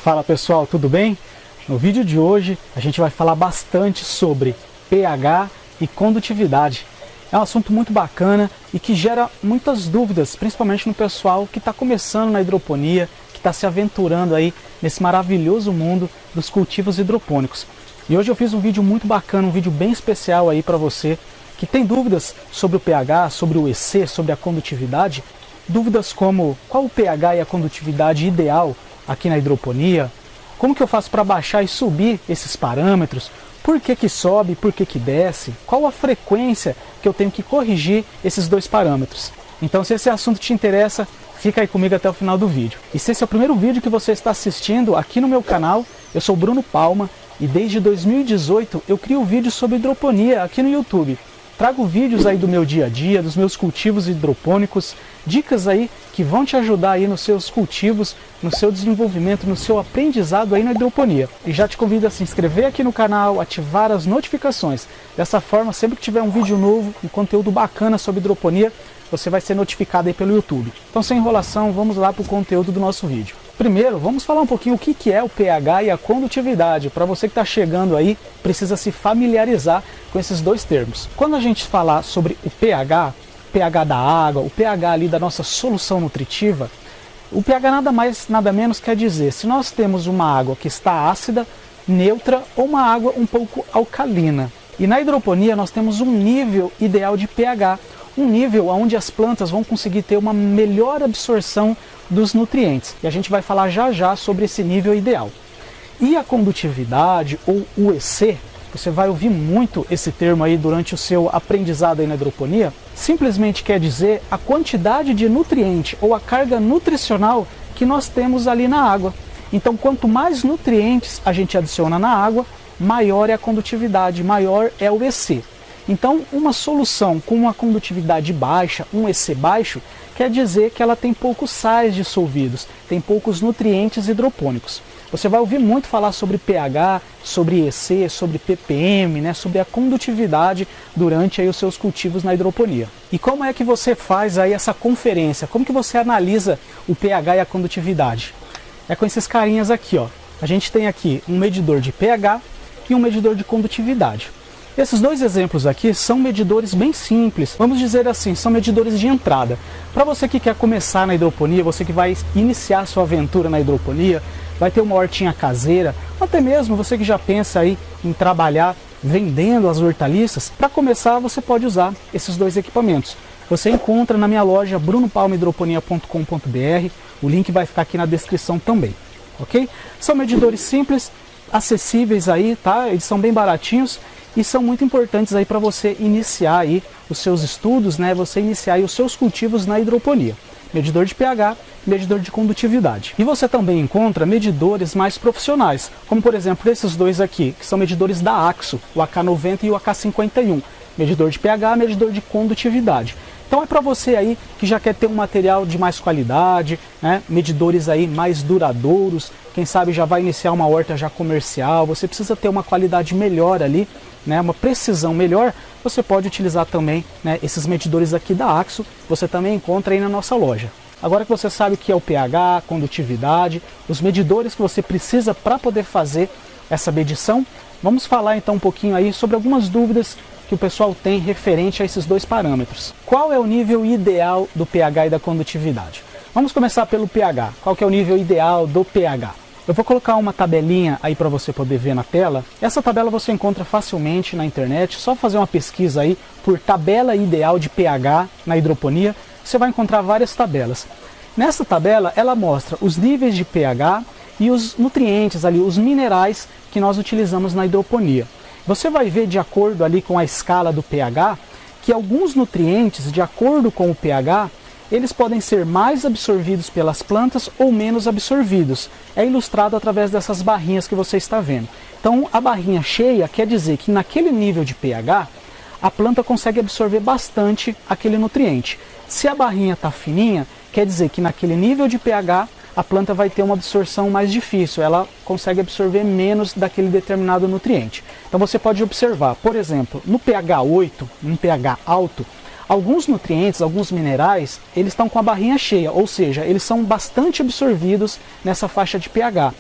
Fala pessoal, tudo bem? No vídeo de hoje a gente vai falar bastante sobre pH e condutividade. É um assunto muito bacana e que gera muitas dúvidas, principalmente no pessoal que está começando na hidroponia, que está se aventurando aí nesse maravilhoso mundo dos cultivos hidropônicos. E hoje eu fiz um vídeo muito bacana, um vídeo bem especial aí para você que tem dúvidas sobre o pH, sobre o EC, sobre a condutividade. Dúvidas como qual o pH e a condutividade ideal aqui na hidroponia, como que eu faço para baixar e subir esses parâmetros, por que sobe, por que desce, qual a frequência que eu tenho que corrigir esses dois parâmetros. Então, se esse assunto te interessa, fica aí comigo até o final do vídeo. E se esse é o primeiro vídeo que você está assistindo aqui no meu canal, eu sou Bruno Palma e desde 2018 eu crio vídeos sobre hidroponia aqui no YouTube. Trago vídeos aí do meu dia a dia, dos meus cultivos hidropônicos, dicas aí que vão te ajudar aí nos seus cultivos, no seu desenvolvimento, no seu aprendizado aí na hidroponia. E já te convido a se inscrever aqui no canal, ativar as notificações. Dessa forma, sempre que tiver um vídeo novo, um conteúdo bacana sobre hidroponia, você vai ser notificado aí pelo YouTube. Então, sem enrolação, vamos lá para o conteúdo do nosso vídeo. Primeiro, vamos falar um pouquinho o que é o pH e a condutividade. Para você que está chegando aí, precisa se familiarizar com esses dois termos. Quando a gente falar sobre o pH da água, o pH ali da nossa solução nutritiva, o pH nada mais, nada menos quer dizer se nós temos uma água que está ácida, neutra ou uma água um pouco alcalina. E na hidroponia nós temos um nível ideal de pH, um nível onde as plantas vão conseguir ter uma melhor absorção dos nutrientes. E a gente vai falar já sobre esse nível ideal. E a condutividade ou o EC, você vai ouvir muito esse termo aí durante o seu aprendizado aí na hidroponia, simplesmente quer dizer a quantidade de nutriente ou a carga nutricional que nós temos ali na água. Então, quanto mais nutrientes a gente adiciona na água, maior é a condutividade, maior é o EC. Então, uma solução com uma condutividade baixa, um EC baixo, quer dizer que ela tem poucos sais dissolvidos, tem poucos nutrientes hidropônicos. Você vai ouvir muito falar sobre pH, sobre EC, sobre ppm, né, sobre a condutividade durante aí os seus cultivos na hidroponia. E como é que você faz aí essa conferência? Como que você analisa o pH e a condutividade? É com esses carinhas aqui, ó. A gente tem aqui um medidor de pH e um medidor de condutividade. Esses dois exemplos aqui são medidores bem simples, vamos dizer assim, são medidores de entrada. Para você que quer começar na hidroponia, você que vai iniciar sua aventura na hidroponia, vai ter uma hortinha caseira, até mesmo você que já pensa aí em trabalhar vendendo as hortaliças, para começar você pode usar esses dois equipamentos. Você encontra na minha loja brunopalmahidroponia.com.br, o link vai ficar aqui na descrição também, ok? São medidores simples, acessíveis aí, tá? Eles são bem baratinhos e são muito importantes aí para você iniciar aí os seus estudos, né? Você iniciar aí os seus cultivos na hidroponia. Medidor de pH, medidor de condutividade. E você também encontra medidores mais profissionais, como por exemplo esses dois aqui, que são medidores da AXO, o AK90 e o AK51. Medidor de pH, medidor de condutividade. Então é para você aí que já quer ter um material de mais qualidade, né? Medidores aí mais duradouros, quem sabe já vai iniciar uma horta já comercial, você precisa ter uma qualidade melhor ali, né? Uma precisão melhor, você pode utilizar também, né, esses medidores aqui da AXO, você também encontra aí na nossa loja. Agora que você sabe o que é o pH, condutividade, os medidores que você precisa para poder fazer essa medição, vamos falar então um pouquinho aí sobre algumas dúvidas que o pessoal tem referente a esses dois parâmetros. Qual é o nível ideal do pH e da condutividade? Vamos começar pelo pH. Qual que é o nível ideal do pH? Eu vou colocar uma tabelinha aí para você poder ver na tela. Essa tabela você encontra facilmente na internet, só fazer uma pesquisa aí por tabela ideal de pH na hidroponia, você vai encontrar várias tabelas. Nessa tabela ela mostra os níveis de pH e os nutrientes ali, os minerais que nós utilizamos na hidroponia. Você vai ver de acordo ali com a escala do pH que alguns nutrientes, de acordo com o pH, eles podem ser mais absorvidos pelas plantas ou menos absorvidos. É ilustrado através dessas barrinhas que você está vendo. Então, a barrinha cheia quer dizer que naquele nível de pH, a planta consegue absorver bastante aquele nutriente. Se a barrinha está fininha, quer dizer que naquele nível de pH, a planta vai ter uma absorção mais difícil, ela consegue absorver menos daquele determinado nutriente. Então você pode observar, por exemplo, no pH 8, um pH alto, alguns nutrientes, alguns minerais, eles estão com a barrinha cheia, ou seja, eles são bastante absorvidos nessa faixa de pH.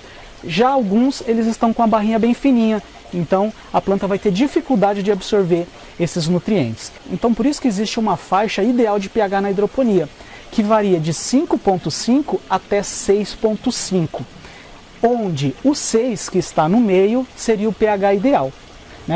Já alguns, eles estão com a barrinha bem fininha, então a planta vai ter dificuldade de absorver esses nutrientes. Então por isso que existe uma faixa ideal de pH na hidroponia, que varia de 5,5 até 6,5, onde o 6 que está no meio seria o pH ideal.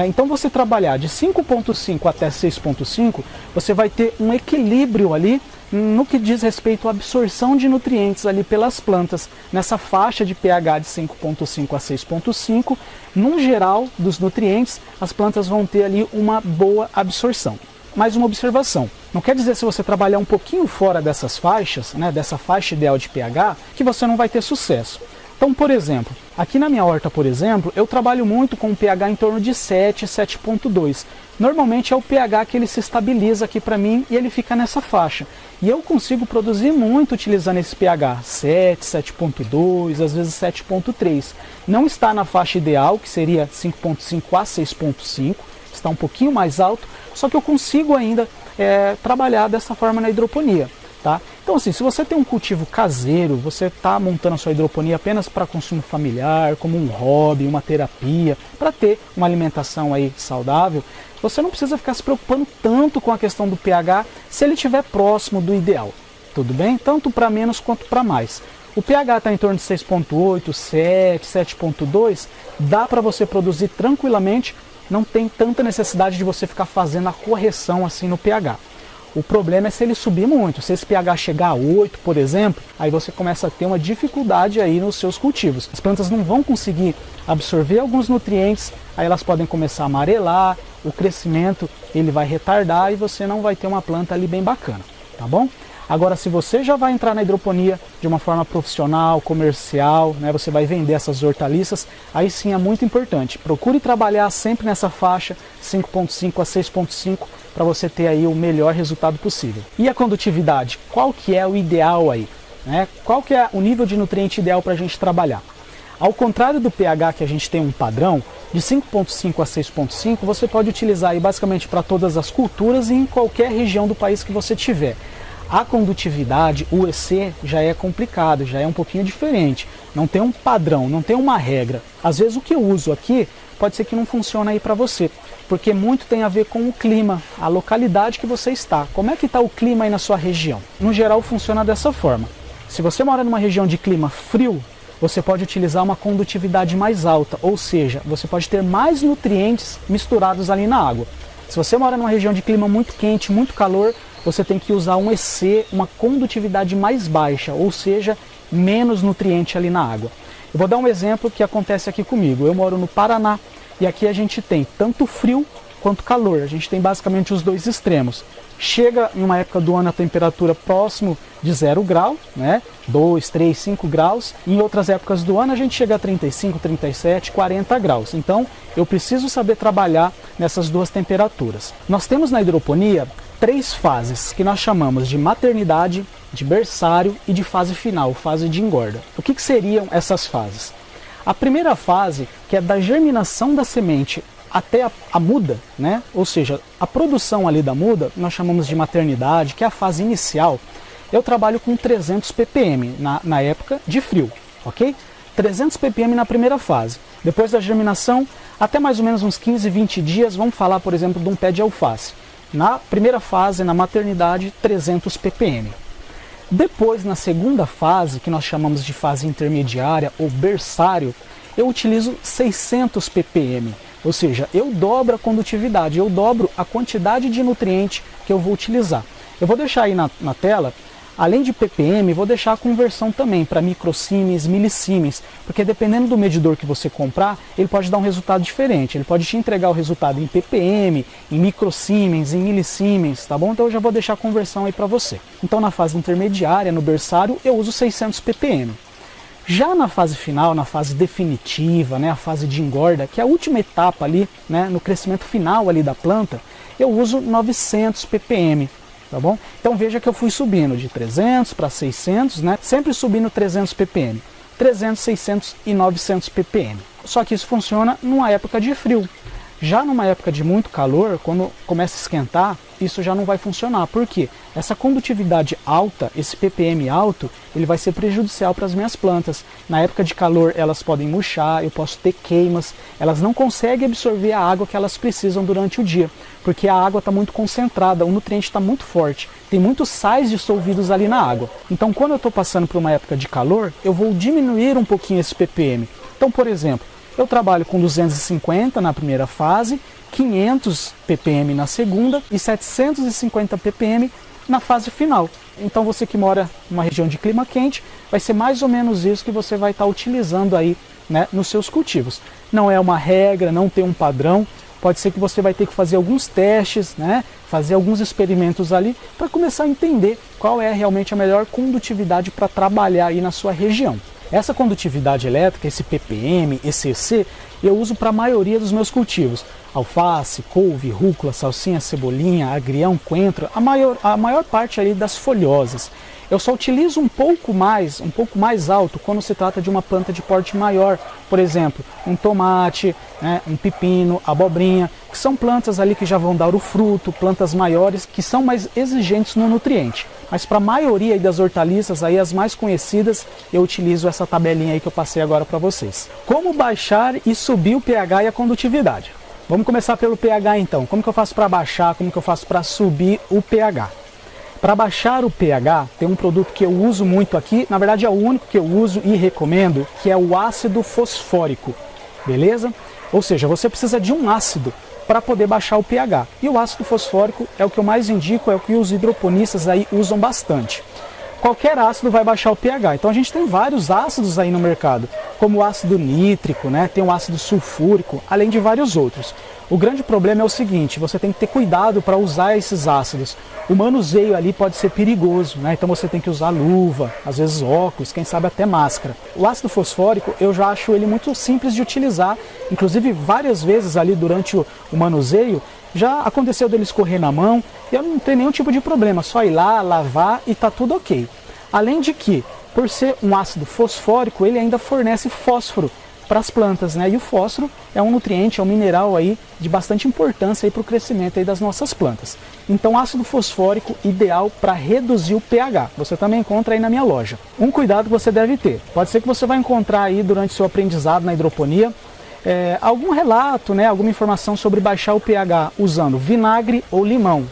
Então você trabalhar de 5,5 até 6,5, você vai ter um equilíbrio ali no que diz respeito à absorção de nutrientes ali pelas plantas, nessa faixa de pH de 5,5 a 6,5, no geral dos nutrientes, as plantas vão ter ali uma boa absorção. Mais uma observação, não quer dizer se você trabalhar um pouquinho fora dessas faixas, dessa faixa ideal de pH, que você não vai ter sucesso. Então, por exemplo, aqui na minha horta, por exemplo, eu trabalho muito com um pH em torno de 7, 7,2. Normalmente é o pH que ele se estabiliza aqui para mim e ele fica nessa faixa. E eu consigo produzir muito utilizando esse pH 7, 7,2, às vezes 7,3. Não está na faixa ideal, que seria 5,5 a 6,5, está um pouquinho mais alto, só que eu consigo ainda trabalhar dessa forma na hidroponia. Tá? Então assim, se você tem um cultivo caseiro, você está montando a sua hidroponia apenas para consumo familiar, como um hobby, uma terapia, para ter uma alimentação aí saudável, você não precisa ficar se preocupando tanto com a questão do pH se ele estiver próximo do ideal, tudo bem? Tanto para menos quanto para mais. O pH está em torno de 6,8, 7, 7,2, dá para você produzir tranquilamente, não tem tanta necessidade de você ficar fazendo a correção assim no pH. O problema é se ele subir muito. Se esse pH chegar a 8, por exemplo, aí você começa a ter uma dificuldade aí nos seus cultivos. As plantas não vão conseguir absorver alguns nutrientes, aí elas podem começar a amarelar, o crescimento ele vai retardar e você não vai ter uma planta ali bem bacana, tá bom? Agora, se você já vai entrar na hidroponia de uma forma profissional, comercial, você vai vender essas hortaliças, aí sim é muito importante. Procure trabalhar sempre nessa faixa 5,5 a 6,5 para você ter aí o melhor resultado possível. E a condutividade? Qual que é o ideal aí? Qual que é o nível de nutriente ideal para a gente trabalhar? Ao contrário do pH, que a gente tem um padrão, de 5,5 a 6,5, você pode utilizar aí basicamente para todas as culturas e em qualquer região do país que você tiver. A condutividade, o EC, já é complicado, já é um pouquinho diferente. Não tem um padrão, não tem uma regra. Às vezes o que eu uso aqui pode ser que não funcione aí para você, porque muito tem a ver com o clima, a localidade que você está. Como é que está o clima aí na sua região? No geral funciona dessa forma. Se você mora numa região de clima frio, você pode utilizar uma condutividade mais alta, ou seja, você pode ter mais nutrientes misturados ali na água. Se você mora numa região de clima muito quente, muito calor, você tem que usar um EC, uma condutividade mais baixa, ou seja, menos nutriente ali na água. Eu vou dar um exemplo que acontece aqui comigo. Eu moro no Paraná e aqui a gente tem tanto frio quanto calor. A gente tem basicamente os dois extremos. Chega em uma época do ano a temperatura próximo de 0 grau, 2, 3, 5 graus. Em outras épocas do ano a gente chega a 35, 37, 40 graus. Então eu preciso saber trabalhar nessas duas temperaturas. Nós temos na hidroponia 3 fases que nós chamamos de maternidade, de berçário e de fase final, fase de engorda. O que seriam essas fases? A primeira fase, que é da germinação da semente até a muda, ou seja, a produção ali da muda, nós chamamos de maternidade, que é a fase inicial. Eu trabalho com 300 ppm na época de frio, ok? 300 ppm na primeira fase. Depois da germinação, até mais ou menos uns 15, 20 dias, vamos falar, por exemplo, de um pé de alface. Na primeira fase, na maternidade, 300 ppm. Depois, na segunda fase, que nós chamamos de fase intermediária ou berçário, eu utilizo 600 ppm. Ou seja, eu dobro a condutividade, eu dobro a quantidade de nutriente que eu vou utilizar. Eu vou deixar aí na tela, além de ppm, vou deixar a conversão também para microsiemens, milisiemens, porque dependendo do medidor que você comprar, ele pode dar um resultado diferente. Ele pode te entregar o resultado em ppm, em microsiemens, em milisiemens, tá bom? Então eu já vou deixar a conversão aí para você. Então na fase intermediária, no berçário, eu uso 600 ppm. Já na fase final, na fase definitiva, a fase de engorda, que é a última etapa ali, no crescimento final ali da planta, eu uso 900 ppm. Tá bom? Então veja que eu fui subindo de 300 para 600, sempre subindo 300 ppm, 300, 600 e 900 ppm. Só que isso funciona numa época de frio. Já numa época de muito calor, quando começa a esquentar, isso já não vai funcionar. Por quê? Essa condutividade alta, esse ppm alto, ele vai ser prejudicial para as minhas plantas. Na época de calor elas podem murchar, eu posso ter queimas, elas não conseguem absorver a água que elas precisam durante o dia, porque a água está muito concentrada, o nutriente está muito forte, tem muitos sais dissolvidos ali na água. Então quando eu estou passando por uma época de calor, eu vou diminuir um pouquinho esse ppm. Então, por exemplo, eu trabalho com 250 na primeira fase, 500 ppm na segunda e 750 ppm na fase final. Então você que mora numa região de clima quente, vai ser mais ou menos isso que você vai estar utilizando aí, né, nos seus cultivos. Não é uma regra, não tem um padrão, pode ser que você vai ter que fazer alguns testes, né, fazer alguns experimentos ali para começar a entender qual é realmente a melhor condutividade para trabalhar aí na sua região. Essa condutividade elétrica, esse ppm, ECC, eu uso para a maioria dos meus cultivos. Alface, couve, rúcula, salsinha, cebolinha, agrião, coentro, a maior parte ali das folhosas. Eu só utilizo um pouco mais alto quando se trata de uma planta de porte maior. Por exemplo, um tomate, né, um pepino, abobrinha, que são plantas ali que já vão dar o fruto, plantas maiores que são mais exigentes no nutriente. Mas para a maioria das hortaliças, aí, as mais conhecidas, eu utilizo essa tabelinha aí que eu passei agora para vocês. Como baixar e subir o pH e a condutividade? Vamos começar pelo pH então. Como que eu faço para baixar, como que eu faço para subir o pH? Para baixar o pH, tem um produto que eu uso muito aqui, na verdade é o único que eu uso e recomendo, que é o ácido fosfórico, beleza? Ou seja, você precisa de um ácido para poder baixar o pH. E o ácido fosfórico é o que eu mais indico, é o que os hidroponistas aí usam bastante. Qualquer ácido vai baixar o pH. Então a gente tem vários ácidos aí no mercado, como o ácido nítrico, né? Tem o ácido sulfúrico, além de vários outros. O grande problema é o seguinte, você tem que ter cuidado para usar esses ácidos. O manuseio ali pode ser perigoso, né? Então você tem que usar luva, às vezes óculos, quem sabe até máscara. O ácido fosfórico eu já acho ele muito simples de utilizar, inclusive várias vezes ali durante o manuseio, já aconteceu dele escorrer na mão e eu não tenho nenhum tipo de problema, só ir lá, lavar e tá tudo ok. Além de que, por ser um ácido fosfórico, ele ainda fornece fósforo para as plantas, né? E o fósforo é um nutriente, é um mineral aí de bastante importância para o crescimento aí das nossas plantas. Então, ácido fosfórico ideal para reduzir o pH. Você também encontra aí na minha loja. Um cuidado que você deve ter. Pode ser que você vai encontrar aí durante o seu aprendizado na hidroponia algum relato, né, alguma informação sobre baixar o pH usando vinagre ou limão.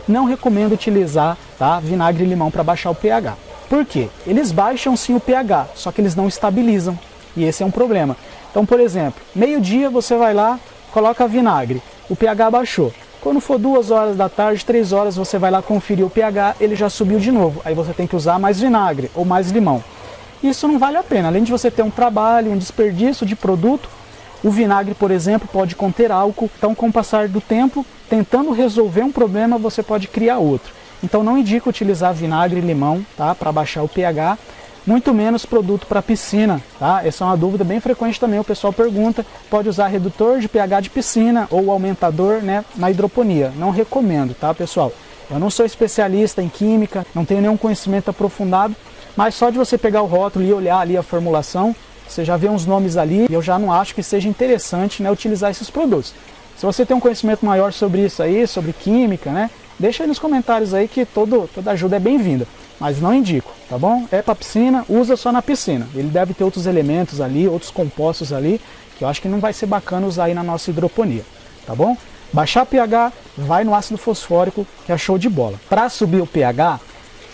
Não recomendo utilizar, tá, vinagre e limão para baixar o pH. Por quê? Eles baixam sim o pH, só que eles não estabilizam. E esse é um problema. Então, por exemplo, meio-dia você vai lá, coloca vinagre, o pH baixou. Quando for 2 horas da tarde, 3 horas, você vai lá conferir o pH, ele já subiu de novo. Aí você tem que usar mais vinagre ou mais limão. Isso não vale a pena. Além de você ter um trabalho, um desperdício de produto, o vinagre, por exemplo, pode conter álcool. Então, com o passar do tempo, tentando resolver um problema, você pode criar outro. Então, não indico utilizar vinagre e limão, tá, para baixar o pH. Muito menos produto para piscina, tá? Essa é uma dúvida bem frequente também, o pessoal pergunta, pode usar redutor de pH de piscina ou aumentador, né, na hidroponia. Não recomendo, tá, pessoal? Eu não sou especialista em química, não tenho nenhum conhecimento aprofundado, mas só de você pegar o rótulo e olhar ali a formulação, você já vê uns nomes ali e eu já não acho que seja interessante, né, utilizar esses produtos. Se você tem um conhecimento maior sobre isso aí, sobre química, né, deixa aí nos comentários aí que toda ajuda é bem-vinda. Mas não indico, tá bom? É para piscina, usa só na piscina. Ele deve ter outros elementos ali, outros compostos ali, que eu acho que não vai ser bacana usar aí na nossa hidroponia, tá bom? Baixar o pH, vai no ácido fosfórico, que é show de bola. Para subir o pH,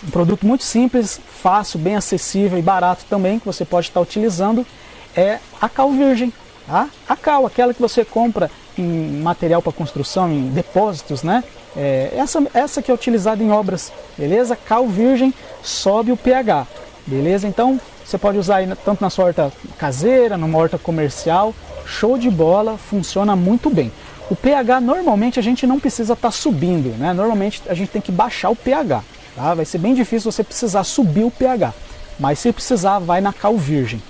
um produto muito simples, fácil, bem acessível e barato também, que você pode estar utilizando, é a cal virgem, tá? A cal, aquela que você compra em material para construção, em depósitos, né? Essa que é utilizada em obras, beleza? Cal virgem sobe o pH, beleza? Então você pode usar aí tanto na sua horta caseira, numa horta comercial, show de bola, funciona muito bem. O pH normalmente a gente não precisa estar subindo, né? Normalmente a gente tem que baixar o pH, tá? Vai ser bem difícil você precisar subir o pH, mas se precisar vai na cal virgem.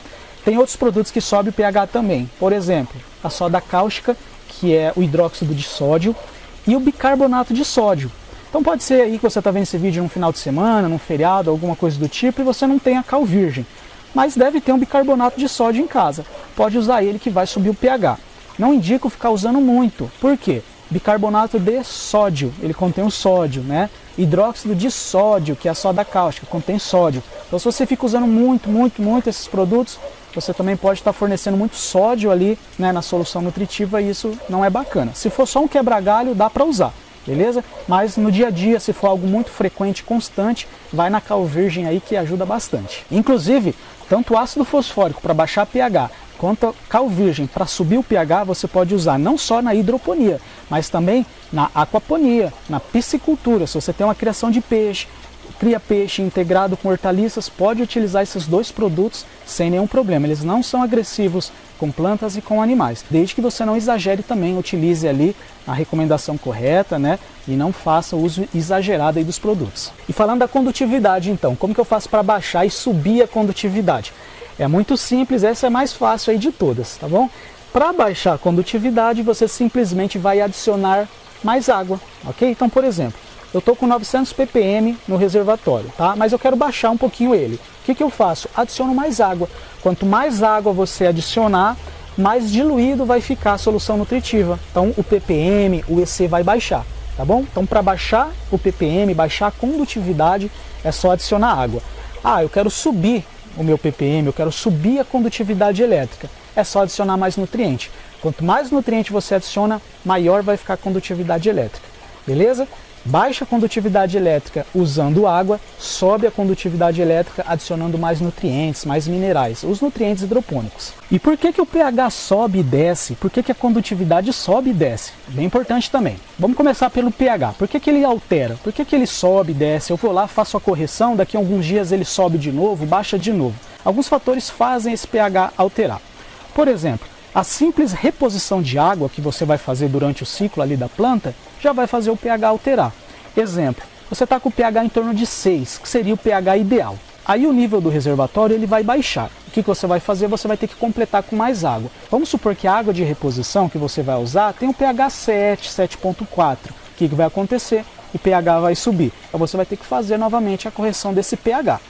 Tem outros produtos que sobem o pH também, por exemplo, a soda cáustica, que é o hidróxido de sódio, e o bicarbonato de sódio. Então pode ser aí que você está vendo esse vídeo num final de semana, num feriado, alguma coisa do tipo, e você não tem a cal virgem. Mas deve ter um bicarbonato de sódio em casa. Pode usar ele que vai subir o pH. não indico ficar usando muito. Por quê? Bicarbonato de sódio, ele contém o sódio, né? Hidróxido de sódio, que é a soda cáustica, contém sódio. Então se você fica usando muito esses produtos, você também pode estar fornecendo muito sódio ali, né, na solução nutritiva, e isso não é bacana. Se for só um quebra-galho, dá para usar, beleza? Mas no dia a dia, se for algo muito frequente e constante, vai na cal virgem aí que ajuda bastante. Inclusive, tanto ácido fosfórico para baixar pH, quanto a cal virgem para subir o pH, você pode usar não só na hidroponia, mas também na aquaponia, na piscicultura. Se você tem uma criação de peixe, cria peixe integrado com hortaliças, pode utilizar esses dois produtos sem nenhum problema. Eles não são agressivos com plantas e com animais, desde que você não exagere também, utilize ali a recomendação correta, né? E não faça uso exagerado aí dos produtos. E falando da condutividade então, como que eu faço para baixar e subir a condutividade? É muito simples, essa é a mais fácil aí de todas, tá bom? Para baixar a condutividade, você simplesmente vai adicionar mais água, ok? Então, por exemplo, eu estou com 900 ppm no reservatório, tá? Mas eu quero baixar um pouquinho ele. O que eu faço? Adiciono mais água. Quanto mais água você adicionar, mais diluído vai ficar a solução nutritiva. Então, o ppm, o EC vai baixar, tá bom? Então, para baixar o ppm, baixar a condutividade, é só adicionar água. Ah, eu quero subir o meu ppm, eu quero subir a condutividade elétrica, é só adicionar mais nutriente. Quanto mais nutriente você adiciona, maior vai ficar a condutividade elétrica, beleza? Baixa a condutividade elétrica usando água, sobe a condutividade elétrica adicionando mais nutrientes, mais minerais, os nutrientes hidropônicos. E por que o pH sobe e desce? Por que a condutividade sobe e desce? Bem importante também. Vamos começar pelo pH. Por que ele altera? Por que ele sobe e desce? Eu vou lá, faço a correção, daqui a alguns dias ele sobe de novo, baixa de novo. Alguns fatores fazem esse pH alterar. Por exemplo, a simples reposição de água que você vai fazer durante o ciclo ali da planta já vai fazer o pH alterar. Exemplo, você está com o pH em torno de 6, que seria o pH ideal. Aí o nível do reservatório ele vai baixar. O que você vai fazer? Você vai ter que completar com mais água. Vamos supor que a água de reposição que você vai usar tem um pH 7, 7.4. O que vai acontecer? O pH vai subir. Então você vai ter que fazer novamente a correção desse pH.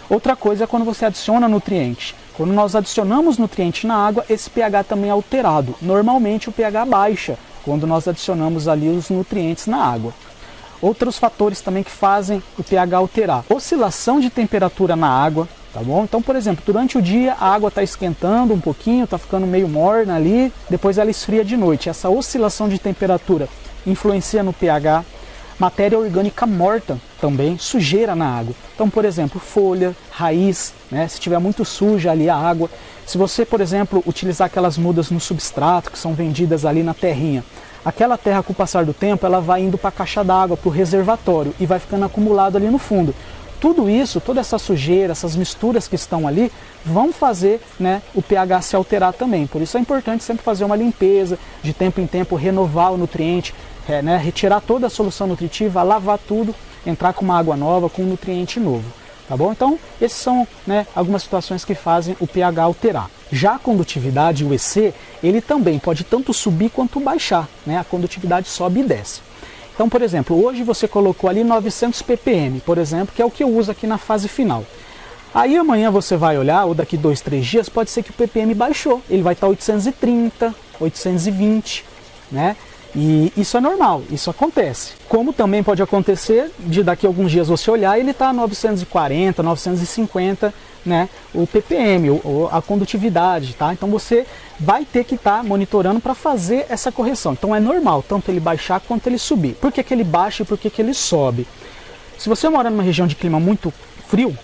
Outra coisa é quando você adiciona nutriente. Quando nós adicionamos nutriente na água, esse pH também é alterado. Normalmente o pH baixa quando nós adicionamos ali os nutrientes na água. Outros fatores também que fazem o pH alterar. Oscilação de temperatura na água, tá bom? Então, por exemplo, durante o dia a água está esquentando um pouquinho, está ficando meio morna ali, depois ela esfria de noite. Essa oscilação de temperatura influencia no pH. Matéria orgânica morta também, sujeira na água. Então, por exemplo, folha, raiz, né? Se tiver muito suja ali a água. Se você, por exemplo, utilizar aquelas mudas no substrato que são vendidas ali na terrinha, aquela terra com o passar do tempo ela vai indo para a caixa d'água, para o reservatório e vai ficando acumulado ali no fundo. Tudo isso, toda essa sujeira, essas misturas que estão ali, vão fazer, né, o pH se alterar também. Por isso é importante sempre fazer uma limpeza, de tempo em tempo renovar o nutriente, né, retirar toda a solução nutritiva, lavar tudo, entrar com uma água nova, com um nutriente novo. Tá bom? Então, essas são, né, algumas situações que fazem o pH alterar. Já a condutividade, o EC, ele também pode tanto subir quanto baixar, né? A condutividade sobe e desce. Então, por exemplo, hoje você colocou ali 900 ppm, por exemplo, que é o que eu uso aqui na fase final. Aí amanhã você vai olhar, ou daqui 2, 3 dias, pode ser que o ppm baixou. Ele vai estar 830, 820, né? E isso é normal, isso acontece. Como também pode acontecer de daqui a alguns dias você olhar e ele está 940, 950, né, o ppm, ou a condutividade, tá? Então você vai ter que estar monitorando para fazer essa correção. Então é normal, tanto ele baixar quanto ele subir. Por que ele baixa e por que ele sobe? Se você mora numa região de clima muito frio,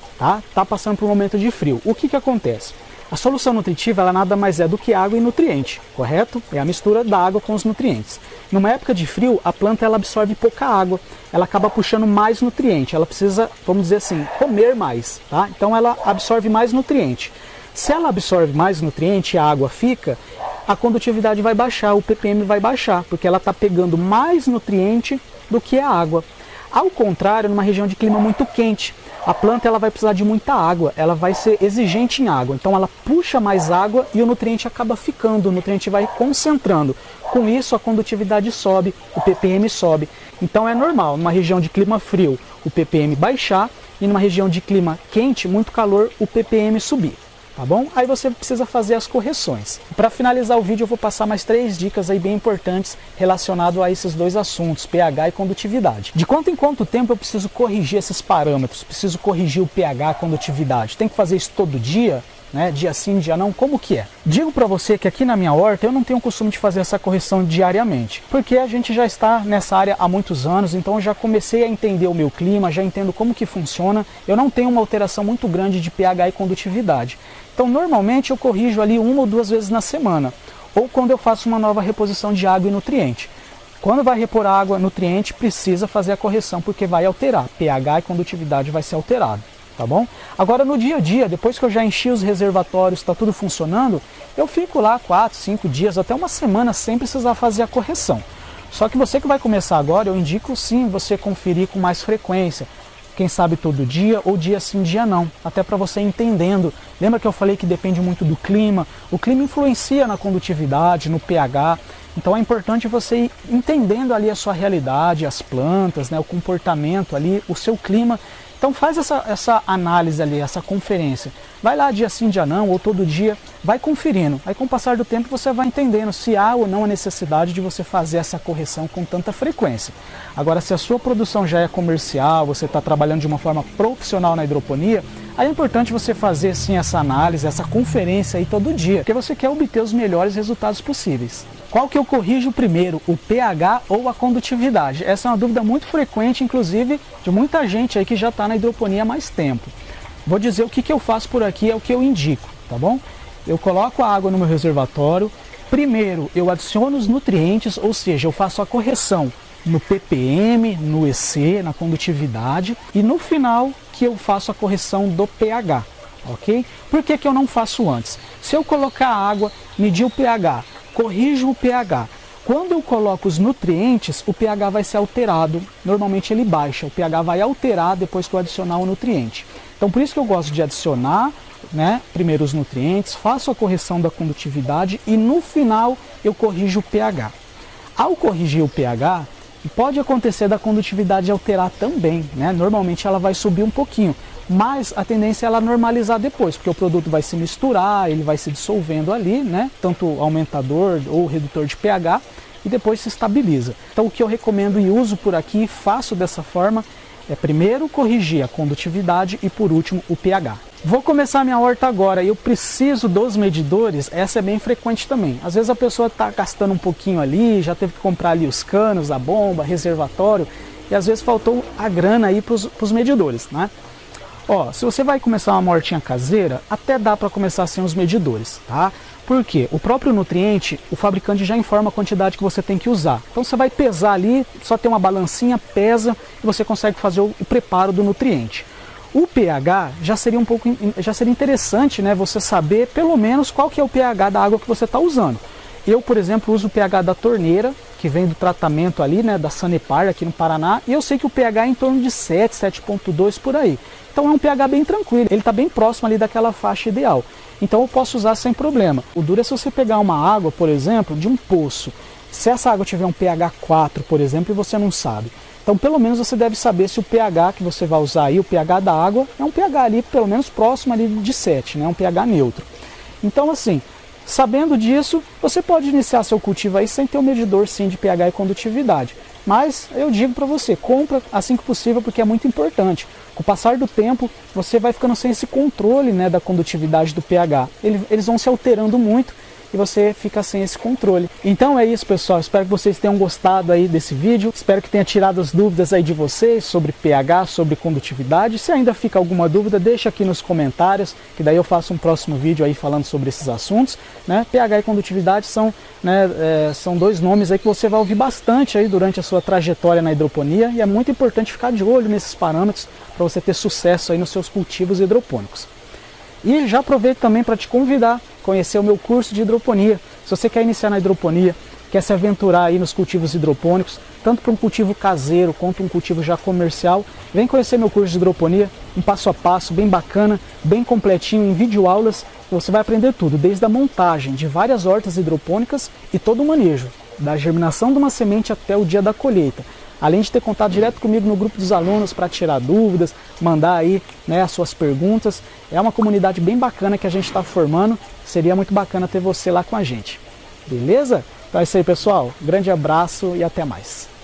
tá passando por um momento de frio, o que acontece? A solução nutritiva ela nada mais é do que água e nutriente, correto? É a mistura da água com os nutrientes. Numa época de frio, a planta ela absorve pouca água, ela acaba puxando mais nutriente, ela precisa, vamos dizer assim, comer mais, tá? Então ela absorve mais nutriente. Se ela absorve mais nutriente e a água fica, a condutividade vai baixar, o ppm vai baixar, porque ela está pegando mais nutriente do que a água. Ao contrário, numa região de clima muito quente, a planta ela vai precisar de muita água, ela vai ser exigente em água, então ela puxa mais água e o nutriente acaba ficando, o nutriente vai concentrando. Com isso a condutividade sobe, o ppm sobe. Então é normal, numa região de clima frio, o ppm baixar e numa região de clima quente, muito calor, o ppm subir. tá bom? Aí você precisa fazer as correções. Para finalizar o vídeo eu vou passar mais 3 dicas aí bem importantes relacionadas a esses dois assuntos, pH e condutividade. De quanto em quanto tempo eu preciso corrigir esses parâmetros? Preciso corrigir o pH, a condutividade? Tem que fazer isso todo dia? Né? Dia sim, dia não, como que é? Digo para você que aqui na minha horta eu não tenho o costume de fazer essa correção diariamente, porque a gente já está nessa área há muitos anos, então eu já comecei a entender o meu clima, já entendo como que funciona, eu não tenho uma alteração muito grande de pH e condutividade. Então normalmente eu corrijo ali 1 ou 2 vezes na semana, ou quando eu faço uma nova reposição de água e nutriente. Quando vai repor água, nutriente, precisa fazer a correção, porque vai alterar, pH e condutividade vai ser alterado. Tá bom? Agora no dia a dia, depois que eu já enchi os reservatórios, está tudo funcionando, eu fico lá 4, 5 dias, até uma semana sem precisar fazer a correção. Só que você que vai começar agora, eu indico sim você conferir com mais frequência. Quem sabe todo dia ou dia sim, dia não. Até para você ir entendendo. Lembra que eu falei que depende muito do clima? O clima influencia na condutividade, no pH. Então é importante você ir entendendo ali a sua realidade, as plantas, né, o comportamento ali, o seu clima. Então faz essa análise ali, essa conferência. Vai lá dia sim, dia não, ou todo dia, vai conferindo. Aí com o passar do tempo você vai entendendo se há ou não a necessidade de você fazer essa correção com tanta frequência. Agora, se a sua produção já é comercial, você está trabalhando de uma forma profissional na hidroponia, aí é importante você fazer sim essa análise, essa conferência aí todo dia, porque você quer obter os melhores resultados possíveis. Qual que eu corrijo primeiro, o pH ou a condutividade? Essa é uma dúvida muito frequente, inclusive, de muita gente aí que já está na hidroponia há mais tempo. Vou dizer o que eu faço por aqui, é o que eu indico, tá bom? Eu coloco a água no meu reservatório, primeiro eu adiciono os nutrientes, ou seja, eu faço a correção no ppm, no EC, na condutividade, e no final que eu faço a correção do pH, ok? Por que eu não faço antes? Se eu colocar a água, medir o pH, corrijo o pH. Quando eu coloco os nutrientes, o pH vai ser alterado. Normalmente ele baixa, o pH vai alterar depois que eu adicionar o nutriente. Então por isso que eu gosto de adicionar, né, primeiro os nutrientes, faço a correção da condutividade e no final eu corrijo o pH. Ao corrigir o pH, pode acontecer da condutividade alterar também, né? Normalmente ela vai subir um pouquinho, mas a tendência é ela normalizar depois, porque o produto vai se misturar, ele vai se dissolvendo ali, né? Tanto aumentador ou redutor de pH, e depois se estabiliza. Então o que eu recomendo e uso por aqui, faço dessa forma, é primeiro corrigir a condutividade e por último o pH. Vou começar a minha horta agora e eu preciso dos medidores, essa é bem frequente também. Às vezes a pessoa está gastando um pouquinho ali, já teve que comprar ali os canos, a bomba, reservatório, e às vezes faltou a grana aí para os medidores, né? Ó, se você vai começar uma hortinha caseira, até dá para começar sem os medidores, tá? Por quê? O próprio nutriente, o fabricante já informa a quantidade que você tem que usar. Então você vai pesar ali, só tem uma balancinha, pesa e você consegue fazer o preparo do nutriente. O pH já seria interessante, né, você saber pelo menos qual que é o pH da água que você está usando. Eu, por exemplo, uso o pH da torneira, que vem do tratamento ali, né, da Sanepar aqui no Paraná, e eu sei que o pH é em torno de 7, 7,2 por aí. Então é um pH bem tranquilo, ele está bem próximo ali daquela faixa ideal. Então eu posso usar sem problema. O duro é se você pegar uma água, por exemplo, de um poço. Se essa água tiver um pH 4, por exemplo, e você não sabe. Então pelo menos você deve saber se o pH que você vai usar aí, o pH da água, é um pH ali pelo menos próximo ali de 7, né, um pH neutro. Então assim, sabendo disso, você pode iniciar seu cultivo aí sem ter um medidor sim de pH e condutividade. Mas eu digo para você, compra assim que possível porque é muito importante. Com o passar do tempo, você vai ficando sem esse controle, né, da condutividade do pH. Eles vão se alterando muito e você fica sem esse controle. Então é isso, pessoal, espero que vocês tenham gostado aí desse vídeo, espero que tenha tirado as dúvidas aí de vocês sobre pH, sobre condutividade. Se ainda fica alguma dúvida, deixa aqui nos comentários, que daí eu faço um próximo vídeo aí falando sobre esses assuntos, né? pH e condutividade são, né, são dois nomes aí que você vai ouvir bastante aí durante a sua trajetória na hidroponia, e é muito importante ficar de olho nesses parâmetros para você ter sucesso aí nos seus cultivos hidropônicos. E já aproveito também para te convidar a conhecer o meu curso de hidroponia. Se você quer iniciar na hidroponia, quer se aventurar aí nos cultivos hidropônicos, tanto para um cultivo caseiro quanto um cultivo já comercial, vem conhecer meu curso de hidroponia, um passo a passo bem bacana, bem completinho, em videoaulas. Você vai aprender tudo, desde a montagem de várias hortas hidropônicas e todo o manejo, da germinação de uma semente até o dia da colheita. além de ter contato direto comigo no grupo dos alunos para tirar dúvidas, mandar aí, né, as suas perguntas. É uma comunidade bem bacana que a gente está formando, seria muito bacana ter você lá com a gente. Beleza? Então é isso aí, pessoal. Grande abraço e até mais.